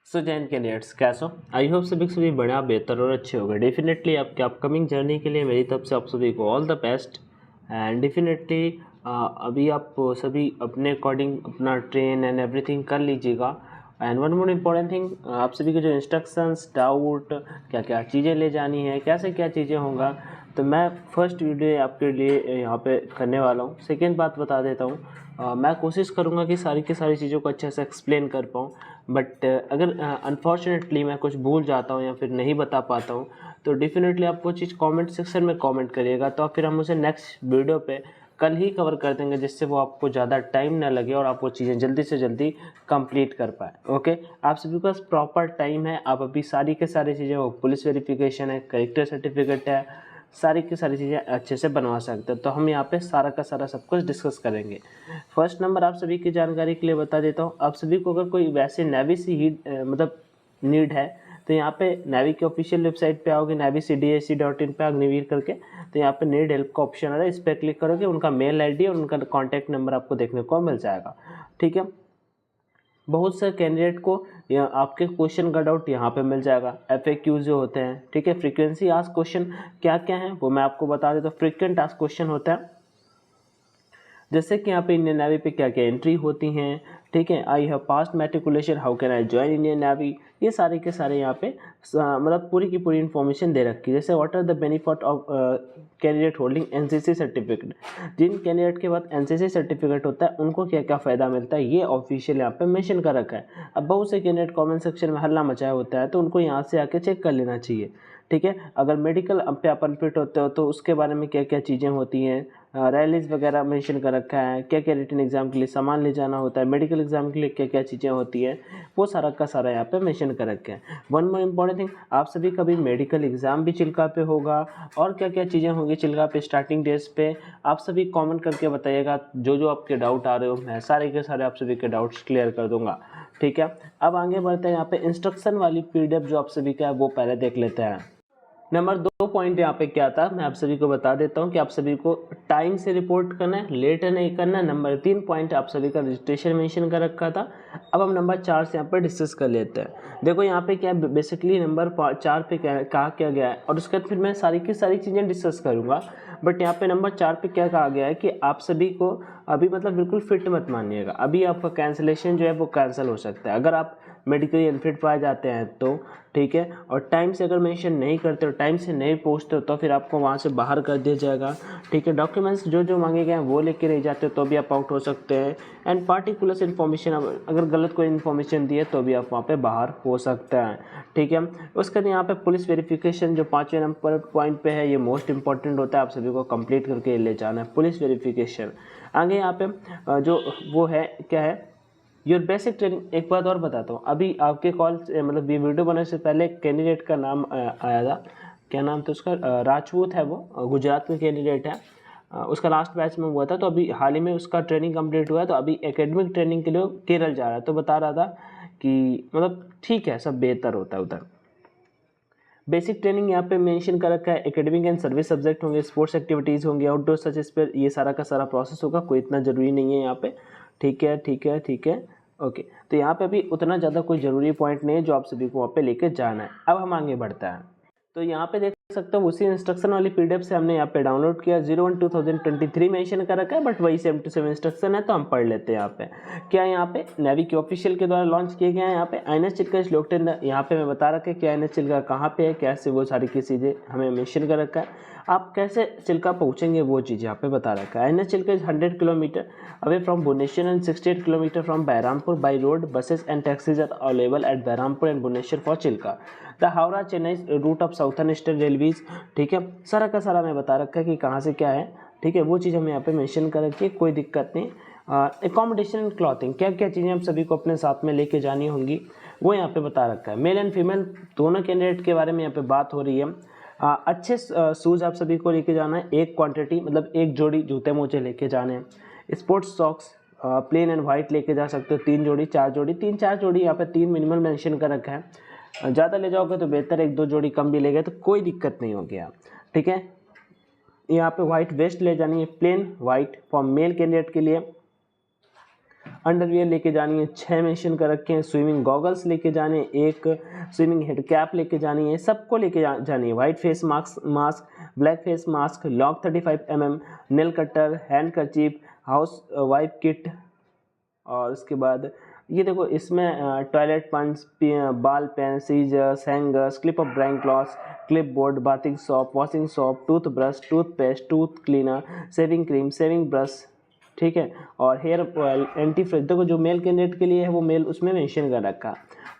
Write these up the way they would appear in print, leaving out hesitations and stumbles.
सो Jain candidates कैसे हो? I hope सभी बढ़िया बेहतर और अच्छे हो गए। डेफिनेटली आपके अपकमिंग जर्नी के लिए मेरी तरफ से आप सभी को all the best. And definitely अभी आप सभी अपने अकॉर्डिंग अपना ट्रेन एंड एवरीथिंग कर लीजिएगा। And one more important thing, आप सभी के जो इंस्ट्रक्शंस, डाउट, क्या क्या चीज़ें ले जानी है, कैसे क्या चीज़ें होंगा, तो मैं फर्स्ट वीडियो आपके लिए यहाँ पे करने वाला हूँ। सेकेंड बात बता देता हूँ, मैं कोशिश करूँगा कि सारी की सारी चीज़ों को अच्छे से एक्सप्लेन कर पाऊँ। बट अगर अनफॉर्चुनेटली मैं कुछ भूल जाता हूँ या फिर नहीं बता पाता हूँ तो डेफिनेटली आप वो चीज़ कमेंट सेक्शन में कमेंट करिएगा, तो फिर हम उसे नेक्स्ट वीडियो पे कल ही कवर कर देंगे, जिससे वो आपको ज़्यादा टाइम ना लगे और आप वो चीज़ें जल्दी से जल्दी कंप्लीट कर पाए। ओके, आप सभी के पास प्रॉपर टाइम है। आप अभी सारी के सारी चीज़ें, वो पुलिस वेरिफिकेशन है, करेक्टर सर्टिफिकेट है, सारी की सारी चीज़ें अच्छे से बनवा सकते हैं। तो हम यहाँ पे सारा का सारा सब कुछ डिस्कस करेंगे। फर्स्ट नंबर आप सभी की जानकारी के लिए बता देता हूँ, आप सभी को अगर कोई वैसे नेवी सी मतलब नीड है तो यहाँ पे नेवी की ऑफिशियल वेबसाइट पे आओगे, navy.cdac.in पे अग्निवीर करके, तो यहाँ पे नीड हेल्प का ऑप्शन आ रहा है, इस पर क्लिक करोगे, उनका मेल आईडी और उनका कॉन्टैक्ट नंबर आपको देखने को मिल जाएगा। ठीक है, बहुत से कैंडिडेट को आपके क्वेश्चन का डाउट यहाँ पे मिल जाएगा, FAQ जो होते हैं। ठीक है, फ्रीक्वेंसी आस्क क्वेश्चन क्या क्या है वो मैं आपको बता देता हूँ। फ्रीक्वेंट आस्क क्वेश्चन होता है जैसे कि यहाँ पे इंडियन नेवी पे क्या क्या एंट्री होती हैं। ठीक है, I have past matriculation, how can I join Indian navy, ये सारे के सारे यहाँ पे मतलब पूरी की पूरी इन्फॉर्मेशन दे रखी है। जैसे what are the benefit of candidate holding NCC certificate, जिन कैंडिडेट के बाद NCC सर्टिफिकेट होता है उनको क्या क्या फ़ायदा मिलता है, ये ऑफिशियल यहाँ पे मेंशन कर रखा है। अब बहुत से कैंडिडेट कमेंट सेक्शन में हल्ला मचाया होता है, तो उनको यहाँ से आके चेक कर लेना चाहिए। ठीक है, अगर मेडिकल पे अपन फिट होते हो तो उसके बारे में क्या क्या चीज़ें होती हैं, रैलीज वगैरह मेंशन कर रखा है, क्या क्या रिटन एग्जाम के लिए सामान ले जाना होता है, मेडिकल एग्जाम के लिए क्या क्या चीज़ें होती है, वो सारा का सारा यहाँ पे मेंशन कर रखा है। वन मोर इम्पॉर्टेंट थिंग, आप सभी का भी मेडिकल एग्जाम भी चिल्का पे होगा, और क्या क्या चीज़ें होंगी चिल्का पे स्टार्टिंग डेज पे, आप सभी कमेंट करके बताइएगा। जो जो आपके डाउट आ रहे हो मैं सारे के सारे आप सभी के डाउट्स क्लियर कर दूंगा। ठीक है, अब आगे बढ़ते हैं। यहाँ पे इंस्ट्रक्शन वाली PDF जो आप सभी का है वो पहले देख लेते हैं। नंबर 2 पॉइंट यहाँ पे क्या था मैं आप सभी को बता देता हूँ कि आप सभी को टाइम से रिपोर्ट करना है, लेट नहीं करना है। नंबर 3 पॉइंट आप सभी का रजिस्ट्रेशन मेंशन कर रखा था। अब हम नंबर 4 से यहाँ पर डिस्कस कर लेते हैं। देखो यहाँ पे क्या बेसिकली नंबर 4 पे क्या कहा क्या गया है, और उसके बाद फिर मैं सारी की सारी चीज़ें डिस्कस करूँगा। बट यहाँ पे नंबर 4 पे क्या कहा गया है कि आप सभी को अभी मतलब बिल्कुल फिट मत मानिएगा। अभी आपका कैंसिलेशन जो है वो कैंसिल हो सकता है अगर आप मेडिकली अनफिट पाए जाते हैं तो। ठीक है, और टाइम से अगर मेंशन नहीं करते हो, टाइम से नहीं पहुंचते हो, तो फिर आपको वहां से बाहर कर दिया जाएगा। ठीक है, डॉक्यूमेंट्स जो जो मांगे गए हैं वो लेके नहीं जाते हो तो भी आप आउट हो सकते हैं। एंड पार्टिकुलर इन्फॉर्मेशन अगर गलत कोई इन्फॉर्मेशन दी है तो भी आप वहाँ पे बाहर हो सकते हैं। ठीक है, उसके बाद यहाँ पे पुलिस वेरिफिकेशन जो 5वें नंबर पॉइंट पे है, ये मोस्ट इंपॉर्टेंट होता है, आप सभी को कंप्लीट करके ले जाना है पुलिस वेरिफिकेशन। आगे यहाँ पे जो वो है क्या है, योर बेसिक ट्रेनिंग। एक बात और बताता हूँ, अभी आपके कॉल मतलब ये वीडियो बनाने से पहले कैंडिडेट का नाम आया था, क्या नाम था उसका, राजपूत है वो, गुजरात में कैंडिडेट है। उसका लास्ट बैच में हुआ था, तो अभी हाल ही में उसका ट्रेनिंग कंप्लीट हुआ है, तो अभी एकेडमिक ट्रेनिंग के लिए केरल जा रहा है। तो बता रहा था कि मतलब ठीक है, सब बेहतर होता है उधर। बेसिक ट्रेनिंग यहाँ पे मेंशन कर रखा है, एकेडमिक एंड सर्विस सब्जेक्ट होंगे, स्पोर्ट्स एक्टिविटीज़ होंगी, आउटडोर सच इस पर ये सारा का सारा प्रोसेस होगा, कोई इतना ज़रूरी नहीं है यहाँ पे। ठीक है ठीक है ठीक है, ओके। तो यहाँ पे भी उतना ज़्यादा कोई ज़रूरी पॉइंट नहीं है जो आप सभी को वहाँ पे लेके जाना है। अब हम आगे बढ़ते हैं, तो यहाँ पे देख सकते हो उसी इंस्ट्रक्शन वाली PDF से हमने यहाँ पे डाउनलोड किया। 01/2023 मेंशन कर रखा है, बट वही 7 to 7 इंस्ट्रक्शन है, तो हम पढ़ लेते हैं। यहाँ पे क्या यहाँ पे नेवी के ऑफिशियल के द्वारा लॉन्च किए गए हैं। यहाँ पे INS चिल्का लोकटेन, यहाँ पे मैं बता रखा है कि INS चिल्का कहाँ पे है, कैसे, वो सारी की चीज़ें हमें मेंशन कर रखा है। आप कैसे चिल्का पहुँचेंगे वो चीज़ यहाँ पे बता रखा है। INS Chilka is 100 kilometre away from Bhubaneswar and 68 kilometre from Berhampur by road. Buses and taxis are available at Berhampur and Bhubaneswar for Chilka. The Howrah Chennai route of southern eastern railways. ठीक है, सारा का सारा मैं बता रखा है कि कहाँ से क्या है। ठीक है, वो चीज़ हमें यहाँ पे मेंशन कर रखी है, कोई दिक्कत नहीं। एकोमोडेशन एंड क्लॉथिंग, क्या क्या चीज़ें हम सभी को अपने साथ में लेके जानी होंगी वो यहाँ पे बता रखा है। मेल एंड फीमेल दोनों कैंडिडेट के बारे में यहाँ पे बात हो रही है। अच्छे शूज़ आप सभी को लेके जाना है, एक क्वांटिटी मतलब एक जोड़ी जूते मोजे लेके जाने हैं। Sports socks plain and white लेके जा सकते हो, 3 जोड़ी 4 जोड़ी, 3-4 जोड़ी, यहाँ पे 3 मिनिमल मेंशन कर रखा है। ज़्यादा ले जाओगे तो बेहतर, 1-2 जोड़ी कम भी ले गए तो कोई दिक्कत नहीं होगी आप। ठीक है, यहाँ पे वाइट वेस्ट ले जानी है, plain white for male candidate के लिए। अंडरवियर लेके जानी है 6 मेंशन कर रखे हैं, स्विमिंग गॉगल्स लेके जाने, एक स्विमिंग हेड कैप लेके जानी है, सबको लेके जानी है, white face mask, black face mask, lock 35 mm, nail cutter, handkerchief, house wipe kit, और उसके बाद ये देखो इसमें toilet punch, ball pen, scissors, hangers, clip of drying clothes, clipboard, bathing soap, washing soap, toothbrush, toothpaste, tooth cleaner, shaving cream, shaving brush, ठीक है, और hair oil, एंटीफ्रिज, देखो जो मेल कैंडिडेट के लिए है वो मेल उसमें मेंशन कर रखा,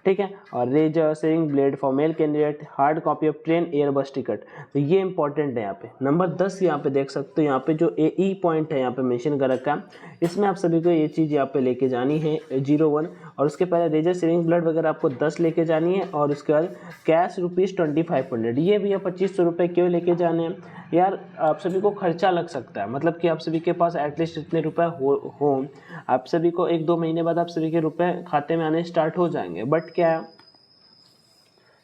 ठीक है, और razor, shaving blade for male candidate, hard copy of train airbus ticket, तो ये इंपॉर्टेंट है। यहाँ पे नंबर 10 यहाँ पे देख सकते हो, यहाँ पे जो AE पॉइंट है यहाँ पे मेंशन कर रखा है, इसमें आप सभी को ये चीज़ यहाँ पे लेके जानी है 01, और उसके पहले रेजर, शेविंग ब्लेड वगैरह आपको 10 लेके जानी है, और उसके बाद कैश ₹2500, ये भैया 2500 रुपये क्यों लेके जाने हैं यार, आप सभी को खर्चा लग सकता है, मतलब कि आप सभी के पास एटलीस्ट इतने रुपए हो आप सभी को 1-2 महीने बाद आप सभी के रुपए खाते में आने स्टार्ट हो जाएंगे, बट क्या है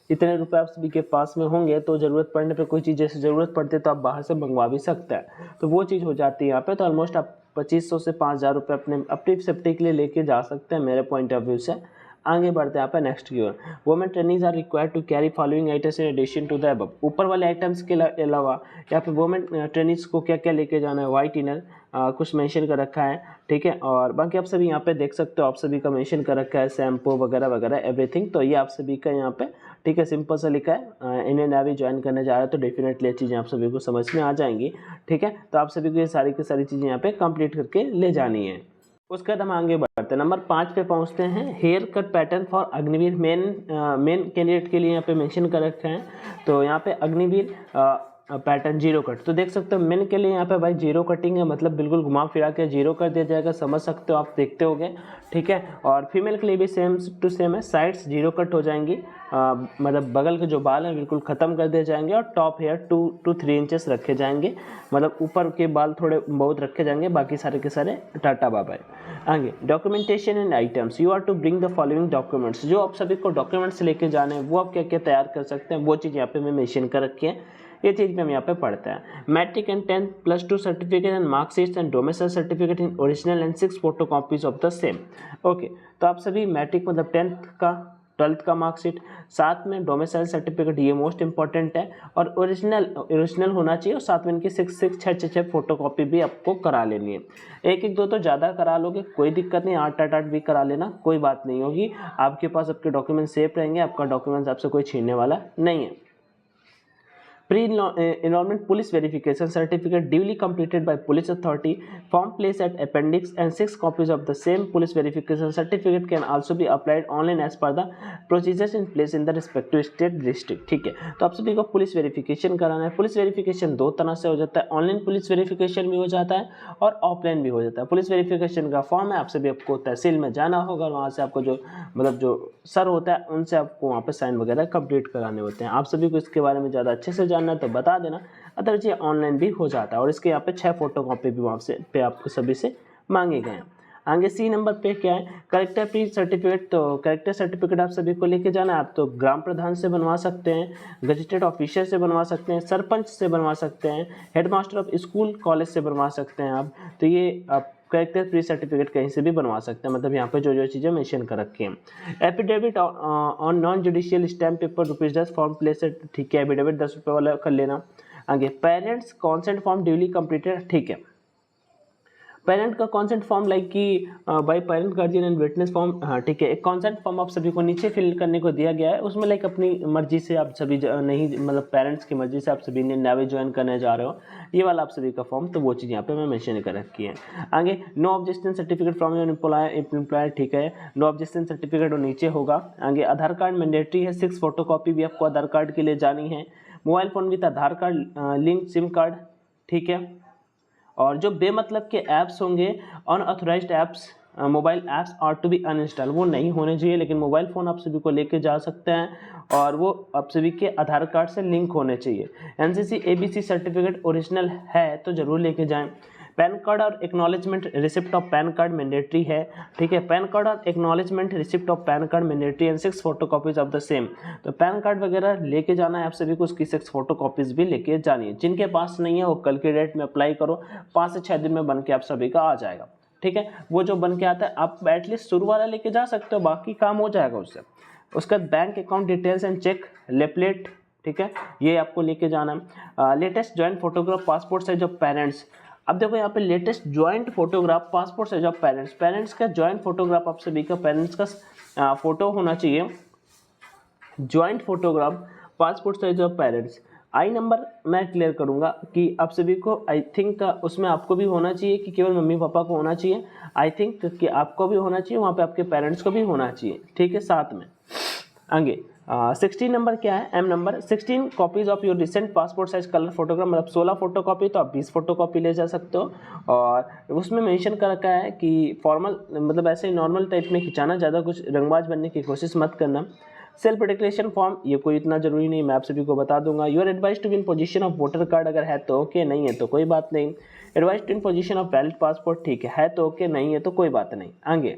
इतने रुपए आप सभी के पास में होंगे तो ज़रूरत पड़ने पे कोई चीज़ जैसे ज़रूरत पड़ती है तो आप बाहर से मंगवा भी सकते हैं, तो वो चीज़ हो जाती है यहाँ पे, तो ऑलमोस्ट आप 2500 से 5000 रुपये अपनी सेफ्टी के लिए लेके जा सकते हैं मेरे पॉइंट ऑफ व्यू से। आगे बढ़ते हैं यहाँ पे नेक्स्ट की ओर, women trainings are required to carry following items in addition to the above, ऊपर वाले आइटम्स के अलावा यहाँ पे वुमेन ट्रेनिंग्स को क्या क्या लेके जाना है, वाइट इनर कुछ मेंशन कर रखा है, ठीक है, और बाकी आप सभी यहाँ पे देख सकते हो, आप सभी का मेंशन कर रखा है शैम्पू वगैरह वगैरह एवरीथिंग, तो ये आप सभी का यहाँ पे, ठीक है, सिंपल सा लिखा है, इंडियन नेवी ज्वाइन करने जा रहे हो तो डेफिनेटली ये चीज़ें आप सभी को समझ में आ जाएंगी, ठीक है, तो आप सभी को ये सारी की सारी चीज़ें यहाँ पे कंप्लीट करके ले जानी है। उसके बाद हम आगे बढ़ते हैं, नंबर 5 पे पहुंचते हैं, hair cut pattern for Agniveer, men candidate के लिए यहाँ पे मेंशन कर रखा है, तो यहाँ पे अग्निवीर पैटर्न 0 कट, तो देख सकते हो मेन के लिए यहाँ पे भाई 0 कटिंग है, मतलब बिल्कुल घुमा फिरा के 0 कर दिया जाएगा, समझ सकते हो आप, देखते होगे, ठीक है, और फीमेल के लिए भी सेम टू सेम है, साइड्स 0 कट हो जाएंगी, मतलब बगल के जो बाल हैं बिल्कुल ख़त्म कर दिए जाएंगे, और टॉप हेयर 2 to 3 इंचेस रखे जाएंगे, मतलब ऊपर के बाल थोड़े बहुत रखे जाएंगे, बाकी सारे के सारे टाटा बाय बाय। आगे documentation and items, you are to bring the following documents, जो आप सभी को डॉक्यूमेंट्स लेके जाने हैं वो आप क्या क्या तैयार कर सकते हैं, वो चीज़ यहाँ पे मैं मेंशन कर रखी है, ये चीज़ भी हम यहाँ पे पढ़ते हैं। Matric and 10+2 certificate and marksheet and domicile certificate in original and 6 photocopies of the same, okay, तो आप सभी मैट्रिक मतलब 10th का 12th का मार्कशीट, साथ में डोमिसाइल सर्टिफिकेट, ये मोस्ट इंपॉर्टेंट है, और ओरिजिनल होना चाहिए, और साथ में इनकी 6 फोटोकॉपी भी आपको करा लेनी है, 1-1 तो ज़्यादा करा लोगे कोई दिक्कत नहीं, 8 भी करा लेना, कोई बात नहीं होगी, आपके पास आपके डॉक्यूमेंट सेफ रहेंगे, आपका डॉक्यूमेंट्स आपसे कोई छीनने वाला नहीं है। Pre-enrollment police verification certificate duly completed by police authority, form placed at appendix, and 6 copies of the same police verification certificate can also be applied online as per the procedures in place in the respective state district, ठीक है, तो आप सभी को police verification कराना है। Police verification 2 तरह से हो जाता है, ऑनलाइन पुलिस वेरिफिकेशन भी हो जाता है और ऑफलाइन भी हो जाता है। पुलिस वेरिफिकेशन का फॉर्म है, आप सभी आपको तहसील में जाना होगा, वहाँ से आपको जो मतलब जो सर होता है उनसे आपको वहाँ पे साइन वगैरह कंप्लीट कराने होते हैं। आप सभी को इसके बारे में ज़्यादा अच्छे से जानना है तो बता देना, अदरवाइज ये ऑनलाइन भी हो जाता है, और इसके यहाँ पे 6 फोटोकॉपी भी वहाँ से पे आपको सभी से मांगे गए हैं। आगे C नंबर पे क्या है, करेक्टर प्री सर्टिफिकेट, तो करेक्टर सर्टिफिकेट आप सभी को लेके जाना है, आप तो ग्राम प्रधान से बनवा सकते हैं, गजेटेड ऑफिसर से बनवा सकते हैं, सरपंच से बनवा सकते हैं, हेडमास्टर ऑफ स्कूल कॉलेज से बनवा सकते हैं आप, तो ये आप करेक्टर प्री सर्टिफिकेट कहीं से भी बनवा सकते हैं, मतलब यहाँ पे जो जो चीज़ें मेंशन कर रखी हैं। Affidavit on non judicial stamp paper ₹10 form place, ठीक है, एफिडेविट 10 रुपये वाला कर लेना। आगे parents consent form duly completed, ठीक है, पेरेंट का कॉन्सेंट फॉर्म लाइक कि by parent guardian and witness form, हाँ ठीक है, एक कॉन्सेंट फॉर्म आप सभी को नीचे फिल करने को दिया गया है, उसमें लाइक अपनी मर्जी से आप सभी नहीं, मतलब पेरेंट्स की मर्जी से आप सभी ने नेवी ज्वाइन करने जा रहे हो, ये वाला आप सभी का फॉर्म, तो वो चीज़ यहाँ पे मैं मेंशन कर रखी है। आगे no objection certificate from your employer, ठीक है, नो ऑब्जेक्शन सर्टिफिकेट वो नीचे होगा। आगे आधार कार्ड मैंडेटरी है, 6 फोटोकॉपी भी आपको आधार कार्ड के लिए जानी है। Mobile phone with Aadhaar card link sim card, ठीक है, और जो बेमतलब के ऐप्स होंगे unauthorised apps, mobile apps are to be uninstall, वो नहीं होने चाहिए, लेकिन मोबाइल फ़ोन आप सभी को लेके जा सकते हैं और वो आप सभी के आधार कार्ड से लिंक होने चाहिए। एनसीसी एबीसी सर्टिफिकेट ओरिजिनल है तो ज़रूर लेके जाएं। पैन कार्ड और acknowledgement receipt of pan card mandatory है, ठीक है, पैन कार्ड और acknowledgement receipt of pan card mandatory and 6 photocopies of the same, तो पैन कार्ड वगैरह लेके जाना है आप सभी को, उसकी 6 फोटोकॉपीज भी लेके जानी है। जिनके पास नहीं है वो कल के डेट में अप्लाई करो, 5 से 6 दिन में बन के आप सभी का आ जाएगा, ठीक है, वो जो बन के आता है आप एटलीस्ट शुरू वाला लेके जा सकते हो, बाकी काम हो जाएगा उससे। उसका bank account details and cheque लेपलेट, ठीक है, ये आपको लेके जाना है। Latest joint photograph passport size of parents. अब देखो यहाँ पे latest joint photograph passport size of parents, parents का जॉइंट फोटोग्राफ आप सभी का पेरेंट्स का फोटो होना चाहिए, joint photograph passport size of parents. आई नंबर मैं क्लियर करूंगा कि आप सभी को आई थिंक उसमें आपको भी होना चाहिए कि केवल मम्मी पापा को होना चाहिए, आई थिंक कि आपको भी होना चाहिए, वहाँ पे आपके पेरेंट्स को भी होना चाहिए, ठीक है, साथ में। आगे 16 नंबर क्या है, M number 16 copies of your recent passport size colour photograph, मतलब 16 फोटो कॉपी, तो आप 20 फोटो कॉपी ले जा सकते हो। और उसमें मेंशन कर रखा है कि फॉर्मल मतलब ऐसे नॉर्मल टाइप में खिंचाना, ज़्यादा कुछ रंगबाज बनने की कोशिश मत करना। सेल्फ डिक्लेरेशन फॉर्म, ये कोई इतना जरूरी नहीं, मैं आप सभी को बता दूंगा। Your advice to be in position of voter card, अगर है तो ओके, नहीं है तो कोई बात नहीं। Advice to in position of valid passport, ठीक है तो ओके, नहीं है तो कोई बात नहीं। आगे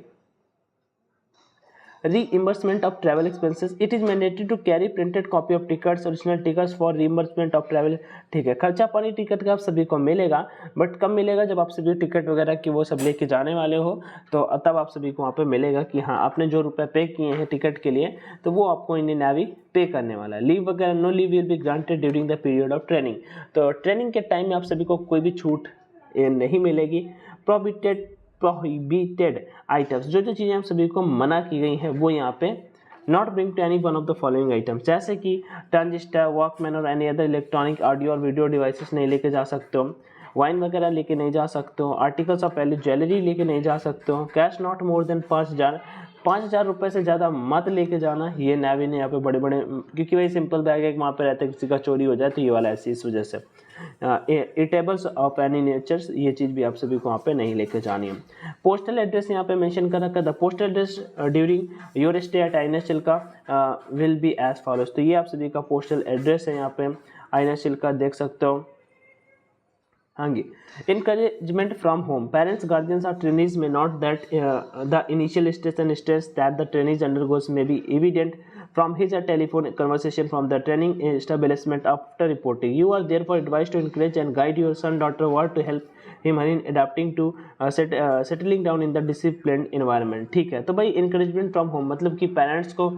reimbursement of travel expenses, it is mandatory to carry printed copy of tickets, original tickets for reimbursement of travel, ठीक है। खर्चा पानी टिकट का आप सभी को मिलेगा, बट कब मिलेगा, जब आप सभी टिकट वगैरह की वो सब लेके जाने वाले हो, तो तब आप सभी को वहाँ पे मिलेगा कि हाँ आपने जो रुपए पे किए हैं टिकट के लिए, तो वो आपको इंडियन नेवी पे करने वाला है। लीव वगैरह, no leave will be granted during the period of training, तो ट्रेनिंग के टाइम में आप सभी को कोई भी छूट नहीं मिलेगी। प्रोहिबिटेड आइटम्स, जो जो चीज़ें आप सभी को मना की गई हैं वो यहाँ पे not bring to any one of the following items, जैसे कि ट्रांजिस्टर, वॉकमैन और एनी अदर इलेक्ट्रॉनिक ऑडियो और वीडियो डिवाइसेस नहीं लेके जा सकते हो, वाइन वगैरह लेके नहीं जा सकते हो, आर्टिकल्स ऑफ वैल्यू ज्वेलरी लेके नहीं जा सकते हो, कैश नॉट मोर देन 5,000 रुपये से ज़्यादा मत लेके जाना। ये नेवी ने यहाँ पे बड़े बड़े, क्योंकि भाई सिंपल बैग है, वहाँ पे रहता है किसी का चोरी हो जाए तो ये वाला ऐसी, इस वजह से। इटेबल्स ऑफ एनी नेचर्स, ये चीज़ भी आप सभी को वहाँ पे नहीं लेके जानी है। पोस्टल एड्रेस यहाँ पे मेंशन कर रखा है, the postal address during your stay at INS Chilka will be as follows, तो ये आप सभी का पोस्टल एड्रेस है यहाँ पे आईएनएस चिल्का, देख सकते हो। हाँ जी, encouragement from home, parents, guardians or trainees may not that the initial stress and stress that the trainees undergoes may be evident from his or telephone conversation from the training establishment after reporting. You are therefore advised to encourage and guide your son, daughter, or to help him in adapting to settling down in the disciplined environment, ठीक है। तो भाई encouragement from home मतलब कि parents को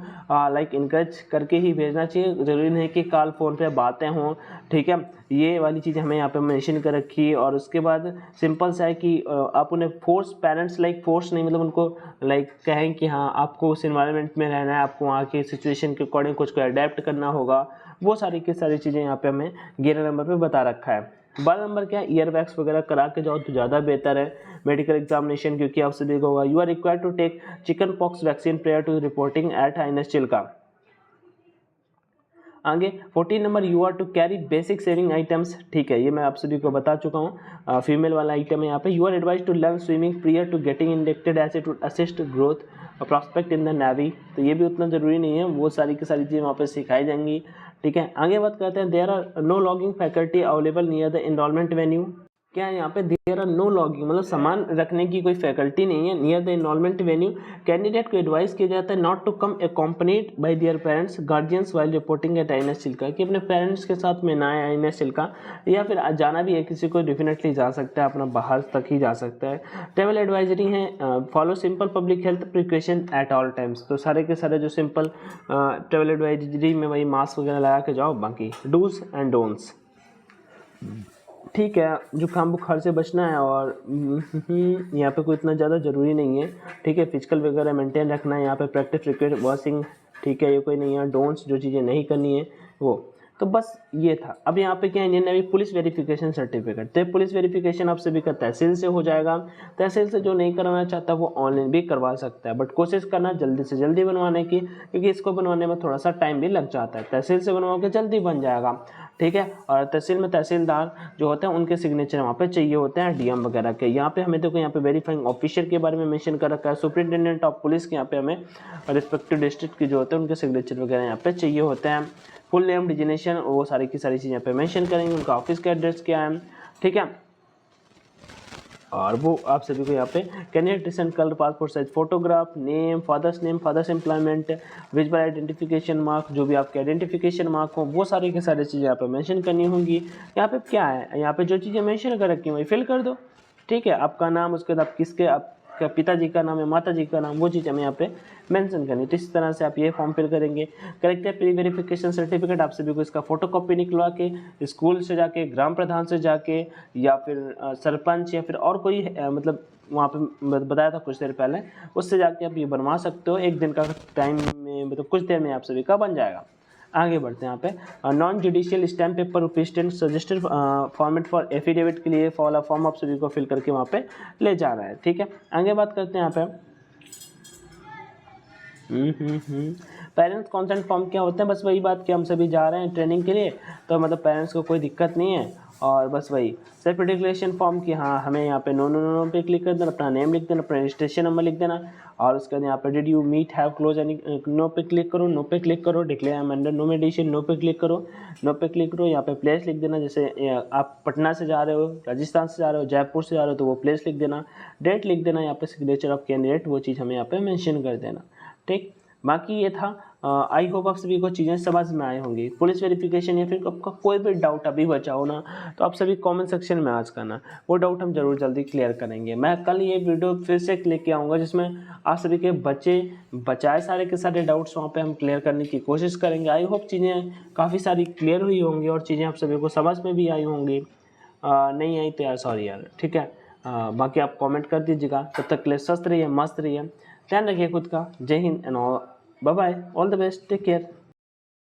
like encourage करके ही भेजना चाहिए, ज़रूरी नहीं कि कॉल फ़ोन पे बातें हों, ठीक है। ये वाली चीज़ हमें यहाँ पे मेंशन कर रखी है। और उसके बाद सिंपल सा है कि आप उन्हें फोर्स, पेरेंट्स लाइक फोर्स नहीं, मतलब उनको लाइक कहें कि हाँ आपको उस इन्वायरमेंट में रहना है, आपको वहाँ की सिचुएशन के अकॉर्डिंग कुछ को अडेप्ट करना होगा, वो सारी की सारी चीज़ें यहाँ पे हमें 11 नंबर पे बता रखा है। 12 नंबर क्या है, ईयर वैक्स वगैरह करा के जाओ तो ज़्यादा बेहतर है। मेडिकल एग्जामिनेशन, क्योंकि आप सभी को होगा, you are required to take chicken pox vaccine prior to reporting at INS Chilka. आगे 14 number, you are to carry basic saving items, ठीक है, ये मैं आप सभी को बता चुका हूँ। फीमेल वाला आइटम है यहाँ पे। You are advise to learn swimming prior to getting inducted as it would assist growth prospect in the navy, तो ये भी उतना ज़रूरी नहीं है, वो सारी की सारी चीज़ें वहाँ पे सिखाई जाएंगी, ठीक है। आगे बात करते हैं, there are no logging faculty available near the enrolment venue, क्या है यहाँ पे, देयर आर नो लॉगिंग मतलब सामान रखने की कोई फैकल्टी नहीं है near the enrolment venue. Candidate को एडवाइस किया जाता है not to come accompanied by their parents guardians while reporting at INS Chilka, कि अपने पेरेंट्स के साथ में ना आए आईएनएस चिल्का, या फिर जाना भी है किसी को डेफिनेटली जा सकता है, अपना बाहर तक ही जा सकता है। ट्रैवल एडवाइजरी है, follow simple public health precaution at all times, तो सारे के सारे जो सिंपल ट्रैवल एडवाइजरी में वही मास्क वगैरह लगा के जाओ, बाकी डूज एंड डोंट्स, ठीक है। जुकाम बुखार से बचना है, और यहाँ पे कोई इतना ज़्यादा ज़रूरी नहीं है, ठीक है। फिजिकल वगैरह मेंटेन रखना है, यहाँ पे प्रैक्टिस क्रिकेट वॉशिंग, ठीक है, ये कोई नहीं है। डोंट्स जो चीज़ें नहीं करनी है वो, तो बस ये था। अब यहाँ पे क्या, Indian navy police verification certificate, तो पुलिस वेरिफिकेशन आप सभी का तहसील से हो जाएगा। तहसील से जो नहीं करवाना चाहता वो ऑनलाइन भी करवा सकता है, बट कोशिश करना जल्दी से जल्दी बनवाने की, क्योंकि इसको बनवाने में थोड़ा सा टाइम भी लग जाता है। तहसील से बनवा के जल्दी बन जाएगा, ठीक है। और तहसील में तहसीलदार जो होते हैं उनके सिग्नेचर वहाँ पे चाहिए होते हैं, डीएम वगैरह के। यहाँ पे हमें देखो यहाँ पे वेरीफाइंग ऑफिसर के बारे में मेंशन कर रखा है, सुपरिटेंडेंट ऑफ पुलिस के यहाँ पे हमें रिस्पेक्टिव डिस्ट्रिक्ट के जो होते हैं उनके सिग्नेचर वगैरह यहाँ पे चाहिए होते हैं। फुल नेम, डिजिनेशन, वो सारी की सारी चीज़ यहाँ पे मेंशन करेंगे, उनका ऑफिस का एड्रेस क्या है, ठीक है। और वो आप सभी को यहाँ पे candidate recent colour passport size photograph, name, father's employment, visible identification mark, जो भी आपके आइडेंटिफिकेशन मार्क हो, वो सारी की सारी चीज़ें यहाँ पे मेंशन करनी होंगी। यहाँ पे क्या है, यहाँ पे जो चीज़ें मेंशन कर रखी हैं वही फिल कर दो, ठीक है, आपका नाम, उसके बाद आप किसके, आपका पिताजी का नाम है, माता जी का नाम, वो चीज़ हमें यहाँ पे मेंशन करनी है। तो इस तरह से आप ये फॉर्म फिल करेंगे। करेक्टर प्री वेरिफिकेशन सर्टिफिकेट आप सभी को इसका फोटोकॉपी निकलवा के स्कूल से जाके, ग्राम प्रधान से जाके, या फिर सरपंच, या फिर और कोई मतलब वहाँ पे बताया था कुछ देर पहले, उससे जाके आप ये बनवा सकते हो। 1 दिन का टाइम में, मतलब कुछ देर में आप सभी का बन जाएगा। आगे बढ़ते हैं। यहाँ पे नॉन जुडिशियल स्टैम्प पेपर पेस्टेंट सजेस्टेड फॉर्मेट फॉर एफिडेविट के लिए फॉलो फॉर्म आप सभी को फिल करके वहाँ पे ले जाना है। ठीक है, आगे बात करते हैं यहाँ पे। पेरेंट्स कॉन्सेंट फॉर्म क्या होते हैं? बस वही बात कि हम सभी जा रहे हैं ट्रेनिंग के लिए, तो मतलब पेरेंट्स को कोई दिक्कत नहीं है, और बस वही सेल्फ डिक्लेरेशन फॉर्म की, हाँ हमें यहाँ पे नो नो नो पे क्लिक कर देना, अपना नेम लिख देना, अपना रजिस्ट्रेशन नंबर लिख देना, और उसके बाद यहाँ पे did you meet have close any, no पे क्लिक करो, नो पे क्लिक करो, declare I am under no medicine, no पे क्लिक करो, नो पे क्लिक करो। यहाँ पे प्लेस लिख देना, जैसे आप पटना से जा रहे हो, राजस्थान से जा रहे हो, जयपुर से जा रहे हो, तो वो प्लेस लिख देना, डेट लिख देना, यहाँ पे सिग्नेचर ऑफ कैंडिडेट, वो चीज़ हमें यहाँ पे मेंशन कर देना। ठीक, बाकी ये था। आई होप आप सभी को चीज़ें समझ में आई होंगी। पुलिस वेरिफिकेशन या फिर आपका कोई भी डाउट अभी बचा हो ना, तो आप सभी कमेंट सेक्शन में आज करना, वो डाउट हम जरूर जल्दी क्लियर करेंगे। मैं कल ये वीडियो फिर से लेके आऊँगा, जिसमें आप सभी के बचाए सारे के सारे डाउट्स वहाँ पे हम क्लियर करने की कोशिश करेंगे। आई होप चीज़ें काफ़ी सारी क्लियर हुई होंगी और चीज़ें आप सभी को समझ में भी आई होंगी। नहीं आई तो यार सॉरी यार, ठीक है। बाकी आप कमेंट कर दीजिएगा। तब तक के लिए स्वस्थ रहिए, मस्त रहिए, ध्यान रखिए खुद का। जय हिंद and all, bye bye, all the best, take care.